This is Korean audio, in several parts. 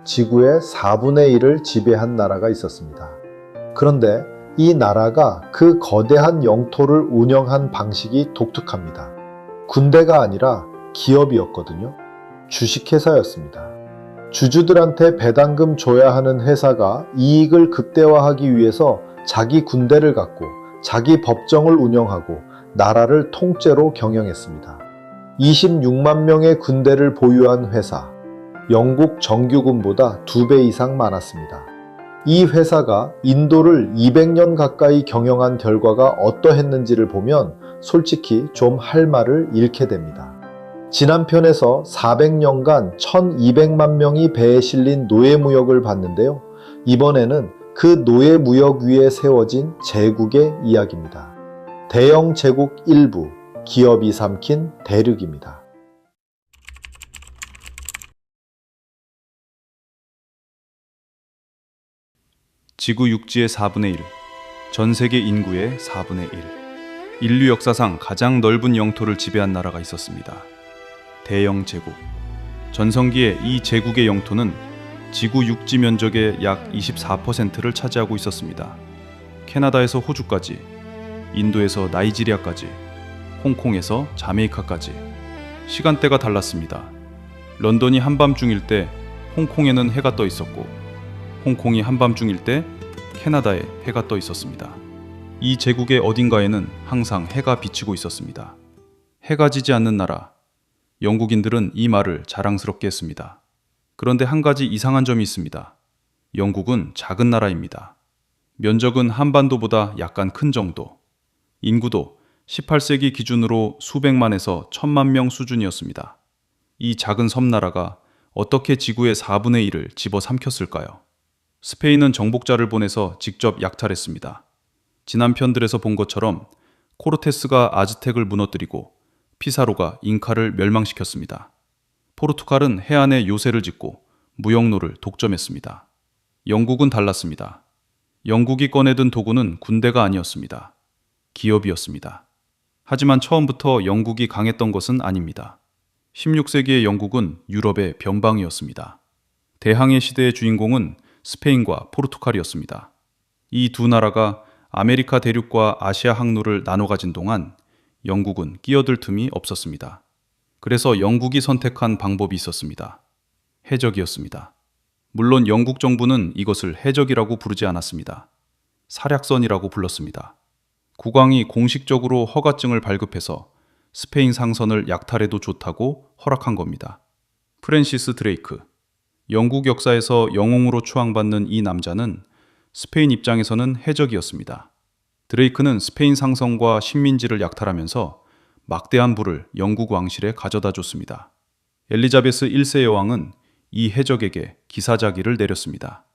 지구의 4분의 1을 지배한 나라가 있었습니다. 그런데 이 나라가 그 거대한 영토를 운영한 방식이 독특합니다. 군대가 아니라 기업이었거든요. 주식회사였습니다. 주주들한테 배당금 줘야 하는 회사가 이익을 극대화하기 위해서 자기 군대를 갖고 자기 법정을 운영하고 나라를 통째로 경영했습니다. 26만 명의 군대를 보유한 회사, 영국 정규군보다 2배 이상 많았습니다. 이 회사가 인도를 200년 가까이 경영한 결과가 어떠했는지를 보면 솔직히 좀 할 말을 잃게 됩니다. 지난 편에서 400년간 1200만 명이 배에 실린 노예무역을 봤는데요. 이번에는 그 노예무역 위에 세워진 제국의 이야기입니다. 대영 제국 일부, 기업이 삼킨 대륙입니다. 지구 육지의 4분의 1, 전 세계 인구의 4분의 1. 인류 역사상 가장 넓은 영토를 지배한 나라가 있었습니다. 대영 제국. 전성기에 이 제국의 영토는 지구 육지 면적의 약 24%를 차지하고 있었습니다. 캐나다에서 호주까지, 인도에서 나이지리아까지, 홍콩에서 자메이카까지. 시간대가 달랐습니다. 런던이 한밤중일 때 홍콩에는 해가 떠 있었고, 홍콩이 한밤중일 때 캐나다에 해가 떠 있었습니다. 이 제국의 어딘가에는 항상 해가 비치고 있었습니다. 해가 지지 않는 나라. 영국인들은 이 말을 자랑스럽게 했습니다. 그런데 한 가지 이상한 점이 있습니다. 영국은 작은 나라입니다. 면적은 한반도보다 약간 큰 정도. 인구도 18세기 기준으로 수백만에서 1000만 명 수준이었습니다. 이 작은 섬나라가 어떻게 지구의 4분의 1을 집어삼켰을까요? 스페인은 정복자를 보내서 직접 약탈했습니다. 지난 편들에서 본 것처럼 코르테스가 아즈텍을 무너뜨리고 피사로가 잉카를 멸망시켰습니다. 포르투갈은 해안에 요새를 짓고 무역로를 독점했습니다. 영국은 달랐습니다. 영국이 꺼내든 도구는 군대가 아니었습니다. 기업이었습니다. 하지만 처음부터 영국이 강했던 것은 아닙니다. 16세기의 영국은 유럽의 변방이었습니다. 대항해 시대의 주인공은 스페인과 포르투갈이었습니다. 이 두 나라가 아메리카 대륙과 아시아 항로를 나눠 가진 동안 영국은 끼어들 틈이 없었습니다. 그래서 영국이 선택한 방법이 있었습니다. 해적이었습니다. 물론 영국 정부는 이것을 해적이라고 부르지 않았습니다. 사략선이라고 불렀습니다. 국왕이 공식적으로 허가증을 발급해서 스페인 상선을 약탈해도 좋다고 허락한 겁니다. 프랜시스 드레이크. 영국 역사에서 영웅으로 추앙받는 이 남자는 스페인 입장에서는 해적이었습니다. 드레이크는 스페인 상선과 식민지를 약탈하면서 막대한 부를 영국 왕실에 가져다 줬습니다. 엘리자베스 1세 여왕은 이 해적에게 기사자기를 내렸습니다.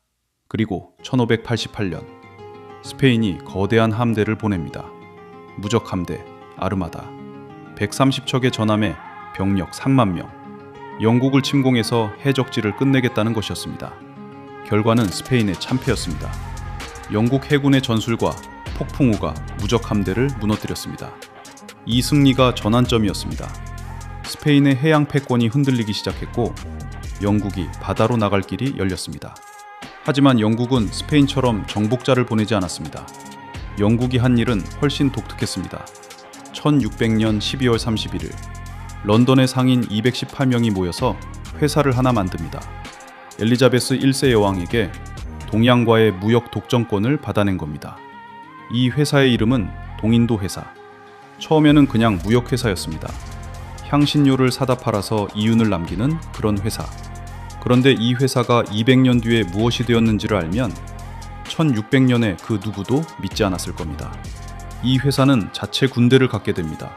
그리고 1588년 스페인이 거대한 함대를 보냅니다. 무적함대 아르마다 130척의 전함에 병력 3만 명. 영국을 침공해서 해적지를 끝내겠다는 것이었습니다. 결과는 스페인의 참패였습니다. 영국 해군의 전술과 폭풍우가 무적함대를 무너뜨렸습니다. 이 승리가 전환점이었습니다. 스페인의 해양 패권이 흔들리기 시작했고 영국이 바다로 나갈 길이 열렸습니다. 하지만 영국은 스페인처럼 정복자를 보내지 않았습니다. 영국이 한 일은 훨씬 독특했습니다. 1600년 12월 31일 런던의 상인 218명이 모여서 회사를 하나 만듭니다. 엘리자베스 1세 여왕에게 동양과의 무역 독점권을 받아낸 겁니다. 이 회사의 이름은 동인도 회사. 처음에는 그냥 무역회사였습니다. 향신료를 사다 팔아서 이윤을 남기는 그런 회사. 그런데 이 회사가 200년 뒤에 무엇이 되었는지를 알면 1600년에 그 누구도 믿지 않았을 겁니다. 이 회사는 자체 군대를 갖게 됩니다.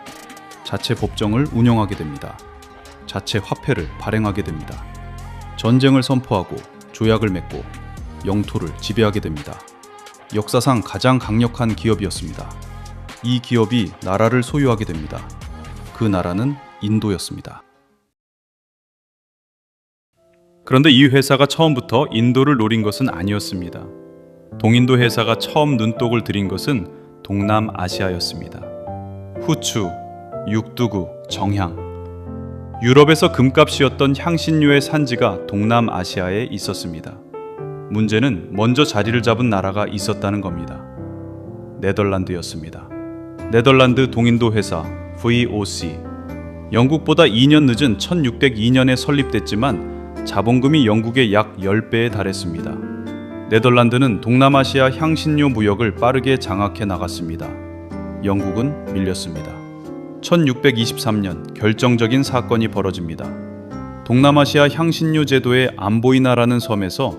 자체 법정을 운영하게 됩니다. 자체 화폐를 발행하게 됩니다. 전쟁을 선포하고 조약을 맺고 영토를 지배하게 됩니다. 역사상 가장 강력한 기업이었습니다. 이 기업이 나라를 소유하게 됩니다. 그 나라는 인도였습니다. 그런데 이 회사가 처음부터 인도를 노린 것은 아니었습니다. 동인도 회사가 처음 눈독을 들인 것은 동남아시아였습니다. 후추, 육두구, 정향. 유럽에서 금값이었던 향신료의 산지가 동남아시아에 있었습니다. 문제는 먼저 자리를 잡은 나라가 있었다는 겁니다. 네덜란드였습니다. 네덜란드 동인도 회사 VOC. 영국보다 2년 늦은 1602년에 설립됐지만 자본금이 영국의 약 10배에 달했습니다. 네덜란드는 동남아시아 향신료 무역을 빠르게 장악해 나갔습니다. 영국은 밀렸습니다. 1623년 결정적인 사건이 벌어집니다. 동남아시아 향신료 제도의 암보이나라는 섬에서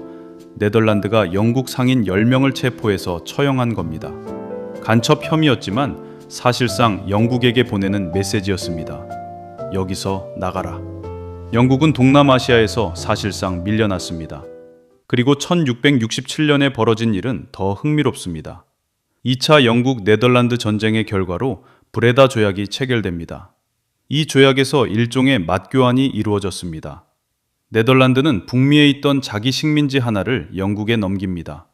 네덜란드가 영국 상인 10명을 체포해서 처형한 겁니다. 간첩 혐의였지만 사실상 영국에게 보내는 메시지였습니다. 여기서 나가라. 영국은 동남아시아에서 사실상 밀려났습니다. 그리고 1667년에 벌어진 일은 더 흥미롭습니다. 2차 영국 네덜란드 전쟁의 결과로 브레다 조약이 체결됩니다. 이 조약에서 일종의 맞교환이 이루어졌습니다. 네덜란드는 북미에 있던 자기 식민지 하나를 영국에 넘깁니다.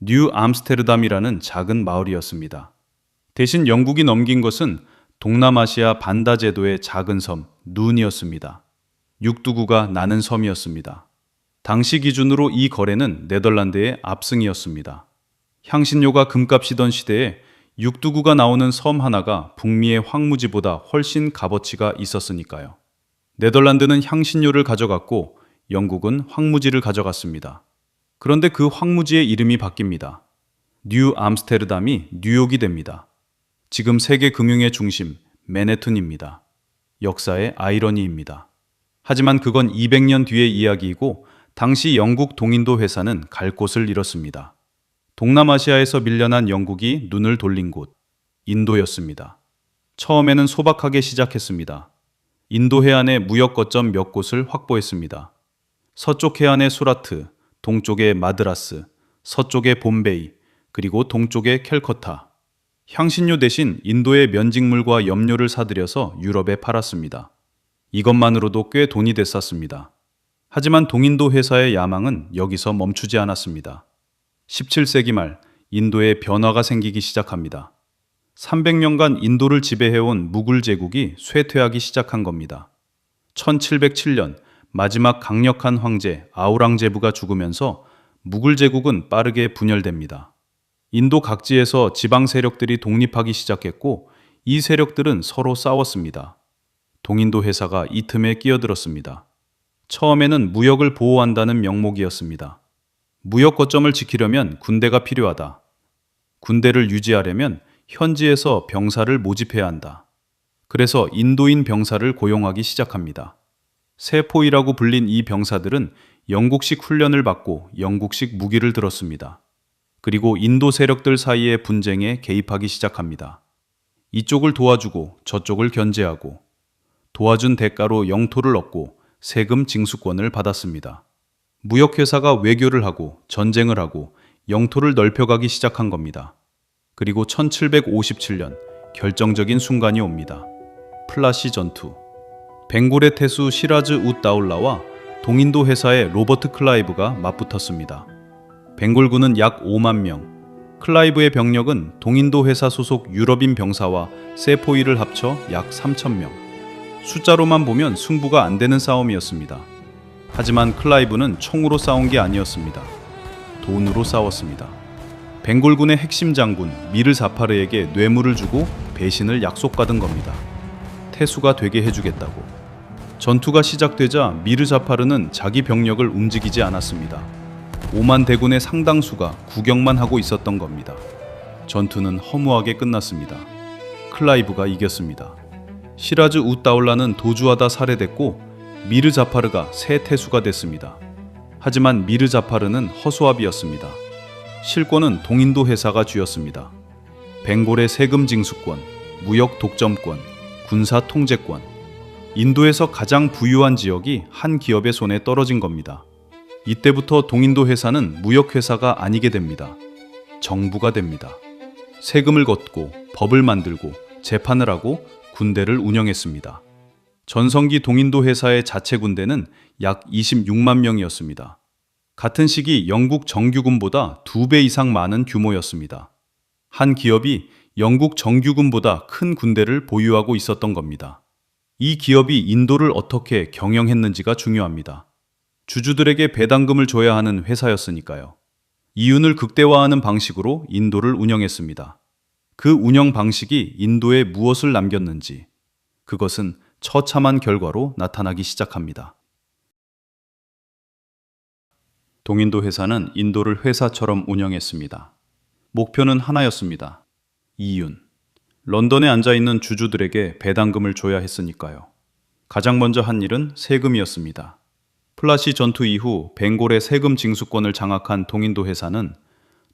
뉴 암스테르담이라는 작은 마을이었습니다. 대신 영국이 넘긴 것은 동남아시아 반다 제도의 작은 섬 눈이었습니다. 육두구가 나는 섬이었습니다. 당시 기준으로 이 거래는 네덜란드의 압승이었습니다. 향신료가 금값이던 시대에 육두구가 나오는 섬 하나가 북미의 황무지보다 훨씬 값어치가 있었으니까요. 네덜란드는 향신료를 가져갔고 영국은 황무지를 가져갔습니다. 그런데 그 황무지의 이름이 바뀝니다. 뉴 암스테르담이 뉴욕이 됩니다. 지금 세계 금융의 중심 맨해튼입니다. 역사의 아이러니입니다. 하지만 그건 200년 뒤의 이야기이고 당시 영국 동인도 회사는 갈 곳을 잃었습니다. 동남아시아에서 밀려난 영국이 눈을 돌린 곳, 인도였습니다. 처음에는 소박하게 시작했습니다. 인도 해안의 무역 거점 몇 곳을 확보했습니다. 서쪽 해안의 수라트, 동쪽의 마드라스, 서쪽의 봄베이, 그리고 동쪽의 캘커타. 향신료 대신 인도의 면직물과 염료를 사들여서 유럽에 팔았습니다. 이것만으로도 꽤 돈이 됐었습니다. 하지만 동인도 회사의 야망은 여기서 멈추지 않았습니다. 17세기 말 인도에 변화가 생기기 시작합니다. 300년간 인도를 지배해온 무굴 제국이 쇠퇴하기 시작한 겁니다. 1707년 마지막 강력한 황제 아우랑제부가 죽으면서 무굴 제국은 빠르게 분열됩니다. 인도 각지에서 지방 세력들이 독립하기 시작했고 이 세력들은 서로 싸웠습니다. 동인도 회사가 이 틈에 끼어들었습니다. 처음에는 무역을 보호한다는 명목이었습니다. 무역 거점을 지키려면 군대가 필요하다. 군대를 유지하려면 현지에서 병사를 모집해야 한다. 그래서 인도인 병사를 고용하기 시작합니다. 세포이라고 불린 이 병사들은 영국식 훈련을 받고 영국식 무기를 들었습니다. 그리고 인도 세력들 사이의 분쟁에 개입하기 시작합니다. 이쪽을 도와주고 저쪽을 견제하고 도와준 대가로 영토를 얻고 세금 징수권을 받았습니다. 무역회사가 외교를 하고 전쟁을 하고 영토를 넓혀가기 시작한 겁니다. 그리고 1757년 결정적인 순간이 옵니다. 플라시 전투. 벵골의 태수 시라즈 웃 다울라와 동인도 회사의 로버트 클라이브가 맞붙었습니다. 벵골군은 약 5만 명, 클라이브의 병력은 동인도 회사 소속 유럽인 병사와 세포이를 합쳐 약 3천 명. 숫자로만 보면 승부가 안 되는 싸움이었습니다. 하지만 클라이브는 총으로 싸운 게 아니었습니다. 돈으로 싸웠습니다. 벵골군의 핵심 장군 미르 자파르에게 뇌물을 주고 배신을 약속받은 겁니다. 태수가 되게 해주겠다고. 전투가 시작되자 미르 자파르는 자기 병력을 움직이지 않았습니다. 5만 대군의 상당수가 구경만 하고 있었던 겁니다. 전투는 허무하게 끝났습니다. 클라이브가 이겼습니다. 시라즈 웃다울라는 도주하다 살해됐고 미르 자파르가 새 태수가 됐습니다. 하지만 미르 자파르는 허수아비였습니다. 실권은 동인도 회사가 쥐었습니다. 벵골의 세금 징수권, 무역 독점권, 군사 통제권. 인도에서 가장 부유한 지역이 한 기업의 손에 떨어진 겁니다. 이때부터 동인도 회사는 무역회사가 아니게 됩니다. 정부가 됩니다. 세금을 걷고 법을 만들고 재판을 하고 군대를 운영했습니다. 전성기 동인도 회사의 자체 군대는 약 26만 명이었습니다. 같은 시기 영국 정규군보다 2배 이상 많은 규모였습니다. 한 기업이 영국 정규군보다 큰 군대를 보유하고 있었던 겁니다. 이 기업이 인도를 어떻게 경영했는지가 중요합니다. 주주들에게 배당금을 줘야 하는 회사였으니까요. 이윤을 극대화하는 방식으로 인도를 운영했습니다. 그 운영 방식이 인도에 무엇을 남겼는지, 그것은 처참한 결과로 나타나기 시작합니다. 동인도 회사는 인도를 회사처럼 운영했습니다. 목표는 하나였습니다. 이윤. 런던에 앉아있는 주주들에게 배당금을 줘야 했으니까요. 가장 먼저 한 일은 세금이었습니다. 플라시 전투 이후 벵골의 세금 징수권을 장악한 동인도 회사는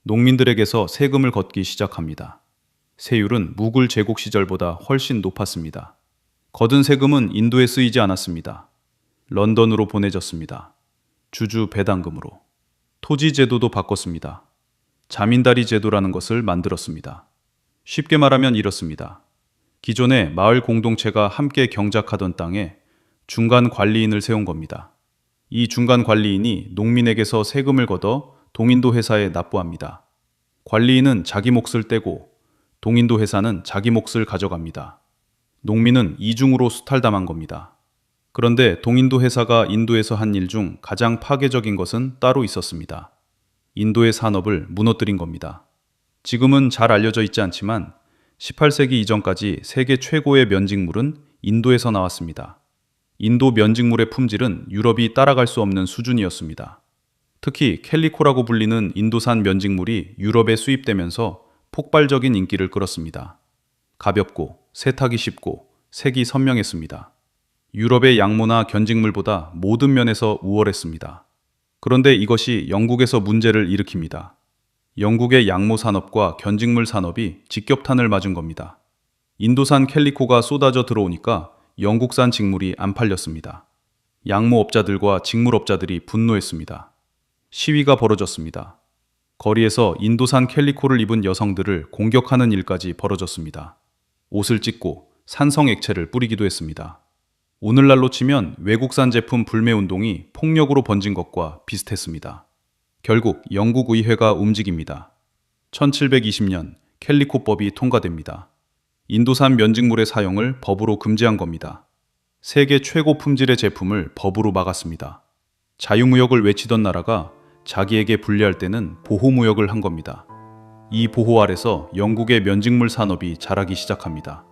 농민들에게서 세금을 걷기 시작합니다. 세율은 무굴 제국 시절보다 훨씬 높았습니다. 거둔 세금은 인도에 쓰이지 않았습니다. 런던으로 보내졌습니다. 주주 배당금으로. 토지 제도도 바꿨습니다. 자민다리 제도라는 것을 만들었습니다. 쉽게 말하면 이렇습니다. 기존에 마을 공동체가 함께 경작하던 땅에 중간 관리인을 세운 겁니다. 이 중간 관리인이 농민에게서 세금을 걷어 동인도 회사에 납부합니다. 관리인은 자기 몫을 떼고 동인도 회사는 자기 몫을 가져갑니다. 농민은 이중으로 수탈당한 겁니다. 그런데 동인도 회사가 인도에서 한 일 중 가장 파괴적인 것은 따로 있었습니다. 인도의 산업을 무너뜨린 겁니다. 지금은 잘 알려져 있지 않지만 18세기 이전까지 세계 최고의 면직물은 인도에서 나왔습니다. 인도 면직물의 품질은 유럽이 따라갈 수 없는 수준이었습니다. 특히 캘리코라고 불리는 인도산 면직물이 유럽에 수입되면서 폭발적인 인기를 끌었습니다. 가볍고 세탁이 쉽고 색이 선명했습니다. 유럽의 양모나 견직물보다 모든 면에서 우월했습니다. 그런데 이것이 영국에서 문제를 일으킵니다. 영국의 양모 산업과 견직물 산업이 직격탄을 맞은 겁니다. 인도산 캘리코가 쏟아져 들어오니까 영국산 직물이 안 팔렸습니다. 양모업자들과 직물업자들이 분노했습니다. 시위가 벌어졌습니다. 거리에서 인도산 캘리코를 입은 여성들을 공격하는 일까지 벌어졌습니다. 옷을 찢고 산성 액체를 뿌리기도 했습니다. 오늘날로 치면 외국산 제품 불매 운동이 폭력으로 번진 것과 비슷했습니다. 결국 영국 의회가 움직입니다. 1720년 캘리코법이 통과됩니다. 인도산 면직물의 사용을 법으로 금지한 겁니다. 세계 최고 품질의 제품을 법으로 막았습니다. 자유무역을 외치던 나라가 자기에게 불리할 때는 보호무역을 한 겁니다. 이 보호 아래서 영국의 면직물 산업이 자라기 시작합니다.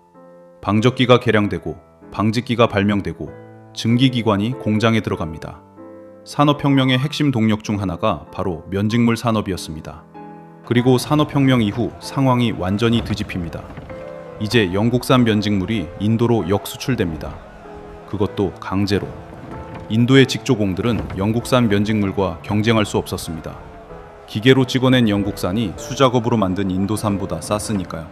방적기가 개량되고 방직기가 발명되고 증기기관이 공장에 들어갑니다. 산업혁명의 핵심 동력 중 하나가 바로 면직물 산업이었습니다. 그리고 산업혁명 이후 상황이 완전히 뒤집힙니다. 이제 영국산 면직물이 인도로 역수출됩니다. 그것도 강제로. 인도의 직조공들은 영국산 면직물과 경쟁할 수 없었습니다. 기계로 찍어낸 영국산이 수작업으로 만든 인도산보다 쌌으니까요.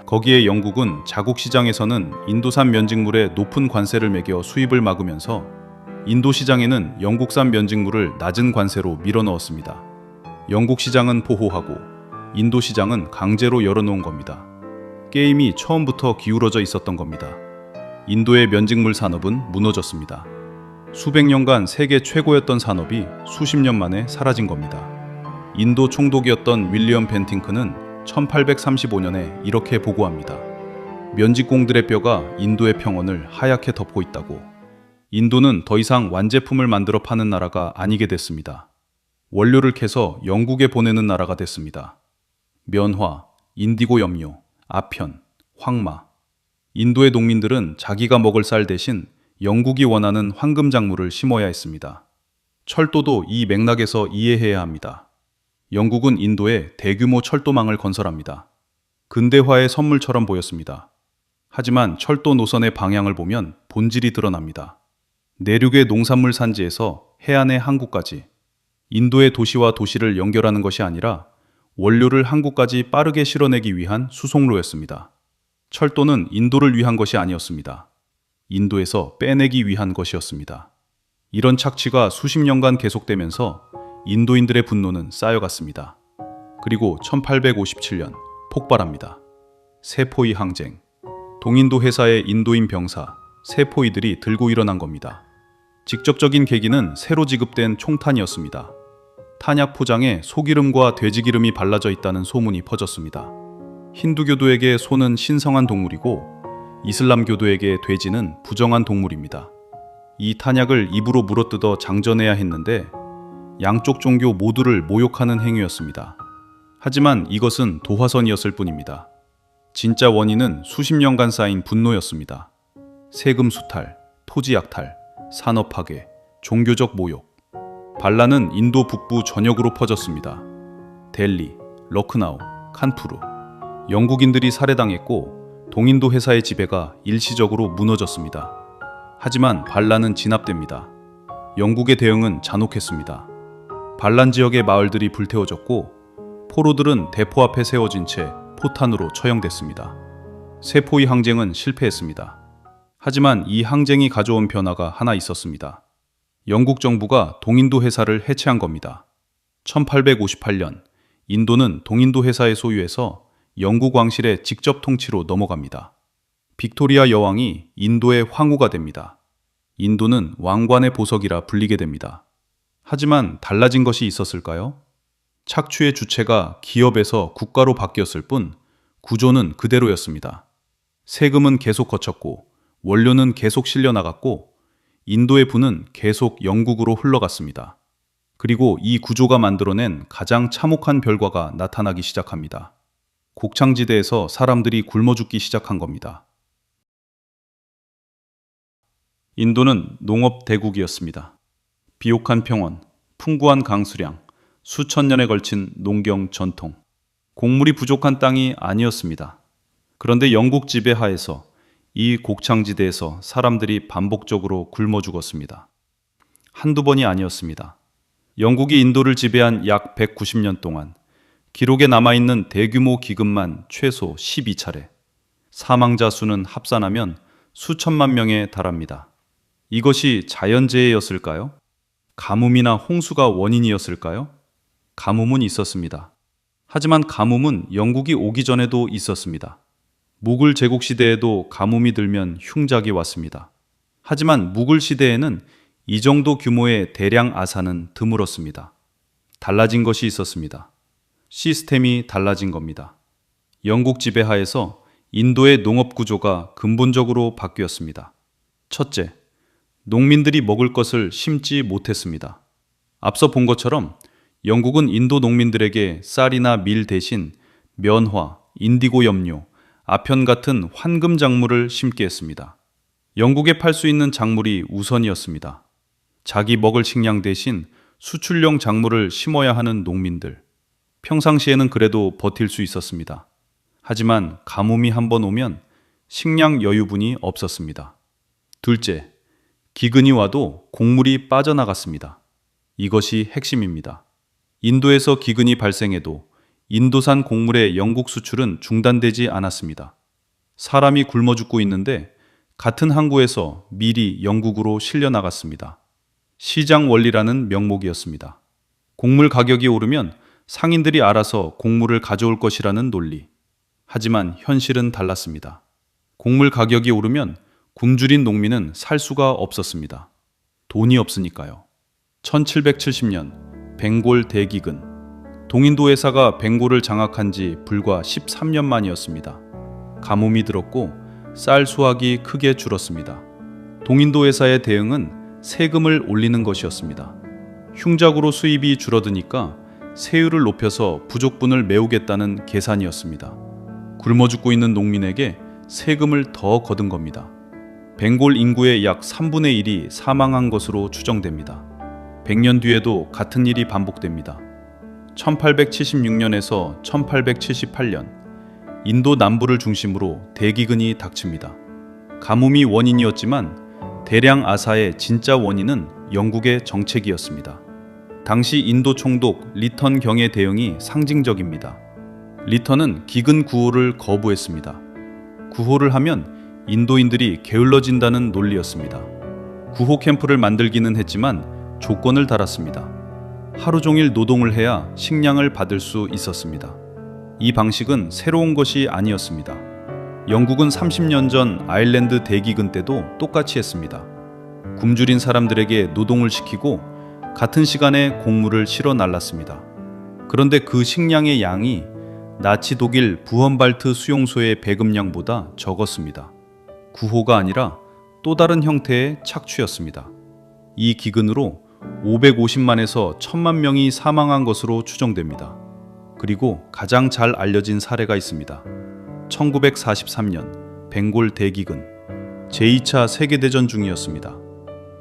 거기에 영국은 자국 시장에서는 인도산 면직물에 높은 관세를 매겨 수입을 막으면서 인도 시장에는 영국산 면직물을 낮은 관세로 밀어넣었습니다. 영국 시장은 보호하고 인도 시장은 강제로 열어놓은 겁니다. 게임이 처음부터 기울어져 있었던 겁니다. 인도의 면직물 산업은 무너졌습니다. 수백 년간 세계 최고였던 산업이 수십 년 만에 사라진 겁니다. 인도 총독이었던 윌리엄 벤팅크는 1835년에 이렇게 보고합니다. 면직공들의 뼈가 인도의 평원을 하얗게 덮고 있다고. 인도는 더 이상 완제품을 만들어 파는 나라가 아니게 됐습니다. 원료를 캐서 영국에 보내는 나라가 됐습니다. 면화, 인디고 염료, 아편, 황마. 인도의 농민들은 자기가 먹을 쌀 대신 영국이 원하는 황금 작물을 심어야 했습니다. 철도도 이 맥락에서 이해해야 합니다. 영국은 인도에 대규모 철도망을 건설합니다. 근대화의 선물처럼 보였습니다. 하지만 철도 노선의 방향을 보면 본질이 드러납니다. 내륙의 농산물 산지에서 해안의 항구까지 인도의 도시와 도시를 연결하는 것이 아니라 원료를 항구까지 빠르게 실어내기 위한 수송로였습니다. 철도는 인도를 위한 것이 아니었습니다. 인도에서 빼내기 위한 것이었습니다. 이런 착취가 수십 년간 계속되면서 인도인들의 분노는 쌓여갔습니다. 그리고 1857년 폭발합니다. 세포이 항쟁. 동인도 회사의 인도인 병사 세포이들이 들고 일어난 겁니다. 직접적인 계기는 새로 지급된 총탄이었습니다. 탄약 포장에 소기름과 돼지기름이 발라져 있다는 소문이 퍼졌습니다. 힌두교도에게 소는 신성한 동물이고 이슬람교도에게 돼지는 부정한 동물입니다. 이 탄약을 입으로 물어뜯어 장전해야 했는데 양쪽 종교 모두를 모욕하는 행위였습니다. 하지만 이것은 도화선이었을 뿐입니다. 진짜 원인은 수십 년간 쌓인 분노였습니다. 세금 수탈, 토지 약탈, 산업 파괴, 종교적 모욕. 반란은 인도 북부 전역으로 퍼졌습니다. 델리, 러크나우, 칸푸르. 영국인들이 살해당했고 동인도 회사의 지배가 일시적으로 무너졌습니다. 하지만 반란은 진압됩니다. 영국의 대응은 잔혹했습니다. 반란 지역의 마을들이 불태워졌고 포로들은 대포 앞에 세워진 채 포탄으로 처형됐습니다. 세포의 항쟁은 실패했습니다. 하지만 이 항쟁이 가져온 변화가 하나 있었습니다. 영국 정부가 동인도 회사를 해체한 겁니다. 1858년 인도는 동인도 회사의 소유에서 영국 왕실의 직접 통치로 넘어갑니다. 빅토리아 여왕이 인도의 황후가 됩니다. 인도는 왕관의 보석이라 불리게 됩니다. 하지만 달라진 것이 있었을까요? 착취의 주체가 기업에서 국가로 바뀌었을 뿐 구조는 그대로였습니다. 세금은 계속 거쳤고 원료는 계속 실려나갔고 인도의 부는 계속 영국으로 흘러갔습니다. 그리고 이 구조가 만들어낸 가장 참혹한 결과가 나타나기 시작합니다. 곡창지대에서 사람들이 굶어 죽기 시작한 겁니다. 인도는 농업 대국이었습니다. 비옥한 평원, 풍부한 강수량, 수천 년에 걸친 농경 전통. 곡물이 부족한 땅이 아니었습니다. 그런데 영국 지배 하에서 이 곡창지대에서 사람들이 반복적으로 굶어 죽었습니다. 한두 번이 아니었습니다. 영국이 인도를 지배한 약 190년 동안 기록에 남아있는 대규모 기근만 최소 12차례, 사망자 수는 합산하면 수천만 명에 달합니다. 이것이 자연재해였을까요? 가뭄이나 홍수가 원인이었을까요? 가뭄은 있었습니다. 하지만 가뭄은 영국이 오기 전에도 있었습니다. 무굴 제국 시대에도 가뭄이 들면 흉작이 왔습니다. 하지만 무굴 시대에는 이 정도 규모의 대량 아산은 드물었습니다. 달라진 것이 있었습니다. 시스템이 달라진 겁니다. 영국 지배하에서 인도의 농업 구조가 근본적으로 바뀌었습니다. 첫째, 농민들이 먹을 것을 심지 못했습니다. 앞서 본 것처럼 영국은 인도 농민들에게 쌀이나 밀 대신 면화, 인디고 염료, 아편 같은 황금 작물을 심게 했습니다. 영국에 팔 수 있는 작물이 우선이었습니다. 자기 먹을 식량 대신 수출용 작물을 심어야 하는 농민들. 평상시에는 그래도 버틸 수 있었습니다. 하지만 가뭄이 한번 오면 식량 여유분이 없었습니다. 둘째, 기근이 와도 곡물이 빠져나갔습니다. 이것이 핵심입니다. 인도에서 기근이 발생해도 인도산 곡물의 영국 수출은 중단되지 않았습니다. 사람이 굶어 죽고 있는데 같은 항구에서 밀이 영국으로 실려 나갔습니다. 시장 원리라는 명목이었습니다. 곡물 가격이 오르면 상인들이 알아서 곡물을 가져올 것이라는 논리. 하지만 현실은 달랐습니다. 곡물 가격이 오르면 굶주린 농민은 살 수가 없었습니다. 돈이 없으니까요. 1770년 벵골 대기근. 동인도 회사가 벵골을 장악한 지 불과 13년 만이었습니다. 가뭄이 들었고 쌀 수확이 크게 줄었습니다. 동인도 회사의 대응은 세금을 올리는 것이었습니다. 흉작으로 수입이 줄어드니까 세율을 높여서 부족분을 메우겠다는 계산이었습니다. 굶어 죽고 있는 농민에게 세금을 더 거둔 겁니다. 벵골 인구의 약 3분의 1이 사망한 것으로 추정됩니다. 100년 뒤에도 같은 일이 반복됩니다. 1876년에서 1878년 인도 남부를 중심으로 대기근이 닥칩니다. 가뭄이 원인이었지만 대량 아사의 진짜 원인은 영국의 정책이었습니다. 당시 인도 총독 리턴 경의 대응이 상징적입니다. 리턴은 기근 구호를 거부했습니다. 구호를 하면 인도인들이 게을러진다는 논리였습니다. 구호 캠프를 만들기는 했지만 조건을 달았습니다. 하루 종일 노동을 해야 식량을 받을 수 있었습니다. 이 방식은 새로운 것이 아니었습니다. 영국은 30년 전 아일랜드 대기근 때도 똑같이 했습니다. 굶주린 사람들에게 노동을 시키고 같은 시간에 곡물을 실어 날랐습니다. 그런데 그 식량의 양이 나치 독일 부헌발트 수용소의 배급량보다 적었습니다. 구호가 아니라 또 다른 형태의 착취였습니다. 이 기근으로 550만에서 1000만 명이 사망한 것으로 추정됩니다. 그리고 가장 잘 알려진 사례가 있습니다. 1943년 벵골 대기근, 제2차 세계대전 중이었습니다.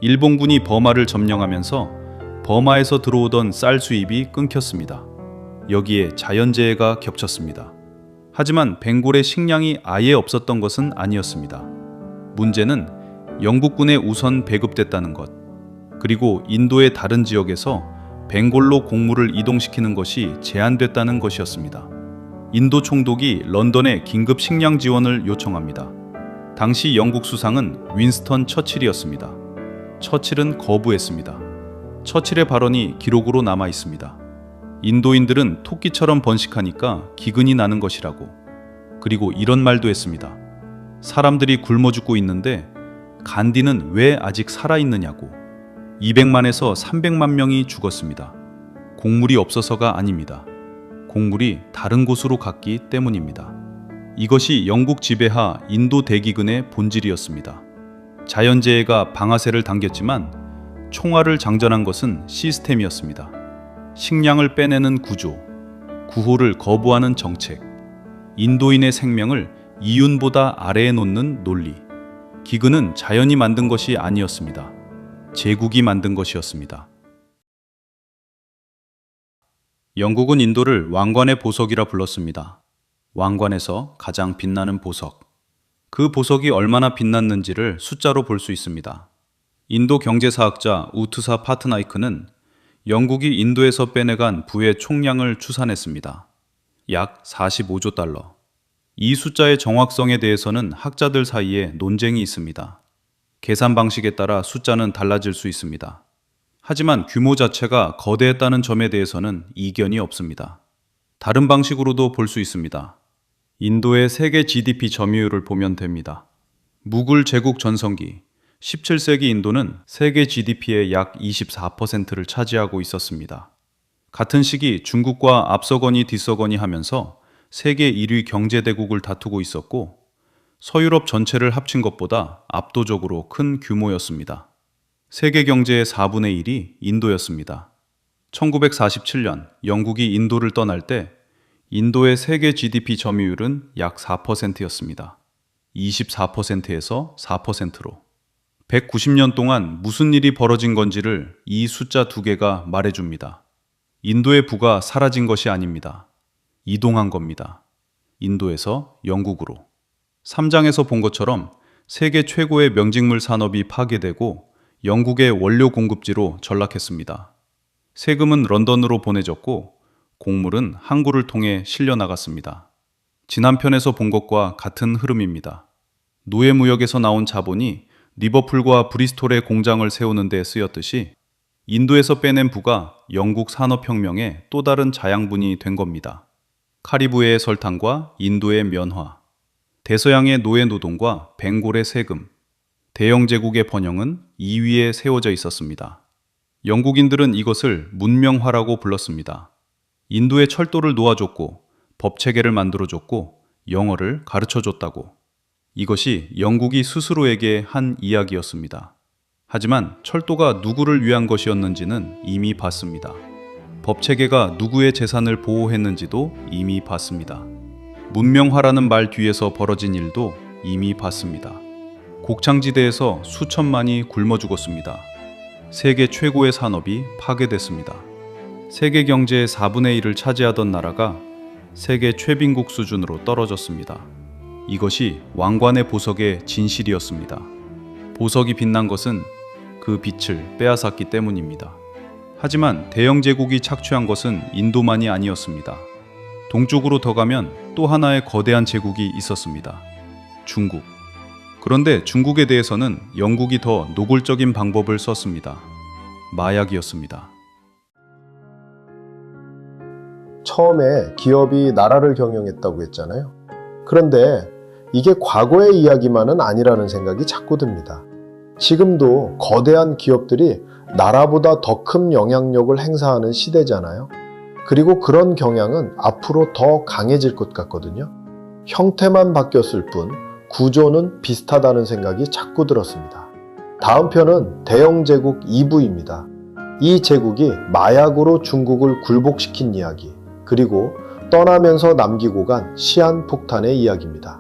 일본군이 버마를 점령하면서 버마에서 들어오던 쌀 수입이 끊겼습니다. 여기에 자연재해가 겹쳤습니다. 하지만 벵골에 식량이 아예 없었던 것은 아니었습니다. 문제는 영국군에 우선 배급됐다는 것, 그리고 인도의 다른 지역에서 벵골로 곡물을 이동시키는 것이 제한됐다는 것이었습니다. 인도 총독이 런던에 긴급 식량 지원을 요청합니다. 당시 영국 수상은 윈스턴 처칠이었습니다. 처칠은 거부했습니다. 처칠의 발언이 기록으로 남아 있습니다. 인도인들은 토끼처럼 번식하니까 기근이 나는 것이라고. 그리고 이런 말도 했습니다. 사람들이 굶어 죽고 있는데 간디는 왜 아직 살아있느냐고. 200만에서 300만 명이 죽었습니다. 곡물이 없어서가 아닙니다. 곡물이 다른 곳으로 갔기 때문입니다. 이것이 영국 지배하 인도 대기근의 본질이었습니다. 자연재해가 방아쇠를 당겼지만 총알을 장전한 것은 시스템이었습니다. 식량을 빼내는 구조, 구호를 거부하는 정책, 인도인의 생명을 이윤보다 아래에 놓는 논리. 기근은 자연이 만든 것이 아니었습니다. 제국이 만든 것이었습니다. 영국은 인도를 왕관의 보석이라 불렀습니다. 왕관에서 가장 빛나는 보석. 그 보석이 얼마나 빛났는지를 숫자로 볼 수 있습니다. 인도 경제사학자 우투사 파트나이크는 영국이 인도에서 빼내간 부의 총량을 추산했습니다. 약 45조 달러. 이 숫자의 정확성에 대해서는 학자들 사이에 논쟁이 있습니다. 계산 방식에 따라 숫자는 달라질 수 있습니다. 하지만 규모 자체가 거대했다는 점에 대해서는 이견이 없습니다. 다른 방식으로도 볼 수 있습니다. 인도의 세계 GDP 점유율을 보면 됩니다. 무굴 제국 전성기 17세기 인도는 세계 GDP의 약 24%를 차지하고 있었습니다. 같은 시기 중국과 앞서거니 뒤서거니 하면서 세계 1위 경제대국을 다투고 있었고 서유럽 전체를 합친 것보다 압도적으로 큰 규모였습니다. 세계 경제의 4분의 1이 인도였습니다. 1947년 영국이 인도를 떠날 때 인도의 세계 GDP 점유율은 약 4%였습니다. 24%에서 4%로. 190년 동안 무슨 일이 벌어진 건지를 이 숫자 두 개가 말해줍니다. 인도의 부가 사라진 것이 아닙니다. 이동한 겁니다. 인도에서 영국으로. 3장에서 본 것처럼 세계 최고의 명직물 산업이 파괴되고 영국의 원료 공급지로 전락했습니다. 세금은 런던으로 보내졌고 곡물은 항구를 통해 실려 나갔습니다. 지난 편에서 본 것과 같은 흐름입니다. 노예무역에서 나온 자본이 리버풀과 브리스톨에 공장을 세우는 데 쓰였듯이 인도에서 빼낸 부가 영국 산업혁명의 또 다른 자양분이 된 겁니다. 카리브해의 설탕과 인도의 면화, 대서양의 노예 노동과 벵골의 세금, 대영 제국의 번영은 2위에 세워져 있었습니다. 영국인들은 이것을 문명화라고 불렀습니다. 인도에 철도를 놓아줬고 법체계를 만들어줬고 영어를 가르쳐줬다고. 이것이 영국이 스스로에게 한 이야기였습니다. 하지만 철도가 누구를 위한 것이었는지는 이미 봤습니다. 법체계가 누구의 재산을 보호했는지도 이미 봤습니다. 문명화라는 말 뒤에서 벌어진 일도 이미 봤습니다. 곡창지대에서 수천만이 굶어 죽었습니다. 세계 최고의 산업이 파괴됐습니다. 세계 경제의 4분의 1을 차지하던 나라가 세계 최빈국 수준으로 떨어졌습니다. 이것이 왕관의 보석의 진실이었습니다. 보석이 빛난 것은 그 빛을 빼앗았기 때문입니다. 하지만 대영 제국이 착취한 것은 인도만이 아니었습니다. 동쪽으로 더 가면 또 하나의 거대한 제국이 있었습니다. 중국. 그런데 중국에 대해서는 영국이 더 노골적인 방법을 썼습니다. 마약이었습니다. 처음에 기업이 나라를 경영했다고 했잖아요. 그런데 이게 과거의 이야기만은 아니라는 생각이 자꾸 듭니다. 지금도 거대한 기업들이 나라보다 더 큰 영향력을 행사하는 시대잖아요. 그리고 그런 경향은 앞으로 더 강해질 것 같거든요. 형태만 바뀌었을 뿐 구조는 비슷하다는 생각이 자꾸 들었습니다. 다음 편은 대영제국 2부입니다. 이 제국이 마약으로 중국을 굴복시킨 이야기, 그리고 떠나면서 남기고 간 시한폭탄의 이야기입니다.